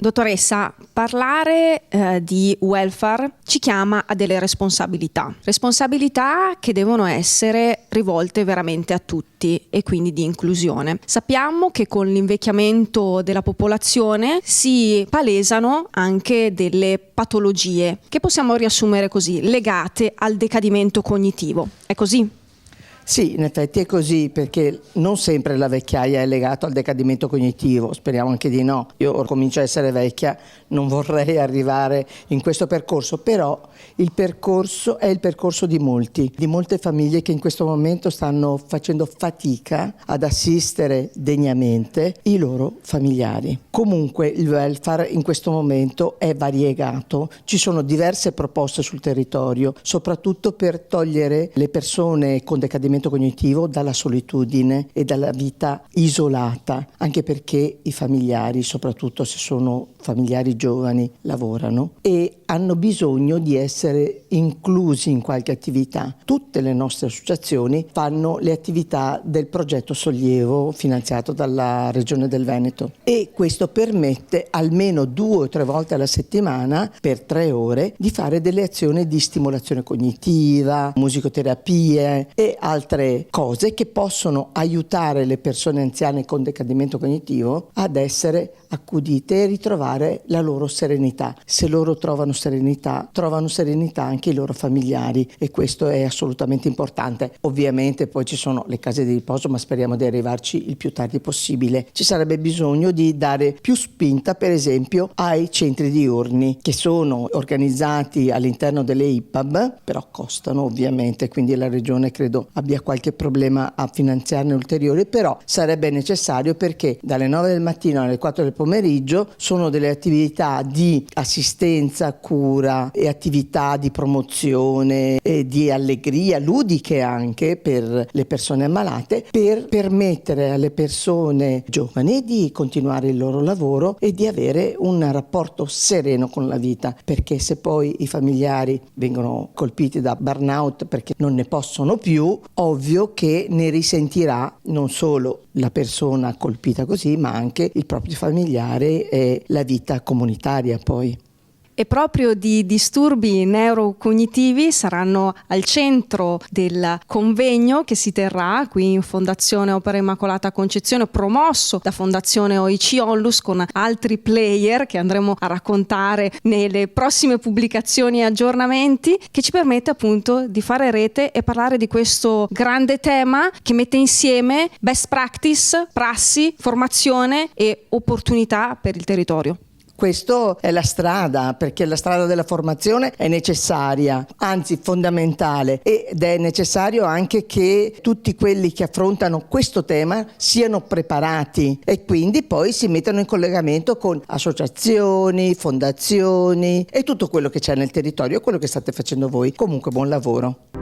Dottoressa, parlare di welfare ci chiama a delle responsabilità che devono essere rivolte veramente a tutti e quindi di inclusione. Sappiamo che con l'invecchiamento della popolazione si palesano anche delle patologie che possiamo riassumere così, legate al decadimento cognitivo. È così? Sì, in effetti è così, perché non sempre la vecchiaia è legata al decadimento cognitivo, speriamo anche di no. Io comincio a essere vecchia, non vorrei arrivare in questo percorso, però il percorso è il percorso di molte famiglie che in questo momento stanno facendo fatica ad assistere degnamente i loro familiari. Comunque il welfare in questo momento è variegato, ci sono diverse proposte sul territorio, soprattutto per togliere le persone con decadimento cognitivo dalla solitudine e dalla vita isolata, anche perché i familiari, soprattutto se sono familiari giovani, lavorano e hanno bisogno di essere inclusi in qualche attività. Tutte le nostre associazioni fanno le attività del progetto Sollievo finanziato dalla Regione del Veneto e questo permette almeno 2 o 3 volte alla settimana per 3 ore di fare delle azioni di stimolazione cognitiva, musicoterapie e altre cose che possono aiutare le persone anziane con decadimento cognitivo ad essere accudite e ritrovare la loro serenità. Se loro trovano serenità anche i loro familiari e questo è assolutamente importante. Ovviamente poi ci sono le case di riposo, ma speriamo di arrivarci il più tardi possibile. Ci sarebbe bisogno di dare più spinta, per esempio, ai centri diurni che sono organizzati all'interno delle IPAB, però costano ovviamente, quindi la Regione credo abbia qualche problema a finanziarne ulteriori, però sarebbe necessario perché dalle 9 del mattino alle 4 del pomeriggio sono delle attività di assistenza, cura e attività di promozione e di allegria, ludiche anche per le persone ammalate, per permettere alle persone giovani di continuare il loro lavoro e di avere un rapporto sereno con la vita, perché se poi i familiari vengono colpiti da burnout perché non ne possono più, ovvio che ne risentirà non solo la persona colpita così, ma anche il proprio familiare e la vita comunitaria poi. E proprio di disturbi neurocognitivi saranno al centro del convegno che si terrà qui in Fondazione Opera Immacolata Concezione, promosso da Fondazione OIC Onlus, con altri player che andremo a raccontare nelle prossime pubblicazioni e aggiornamenti, che ci permette appunto di fare rete e parlare di questo grande tema che mette insieme best practice, prassi, formazione e opportunità per il territorio. Questa è la strada, perché la strada della formazione è necessaria, anzi fondamentale, ed è necessario anche che tutti quelli che affrontano questo tema siano preparati e quindi poi si mettano in collegamento con associazioni, fondazioni e tutto quello che c'è nel territorio, quello che state facendo voi. Comunque buon lavoro.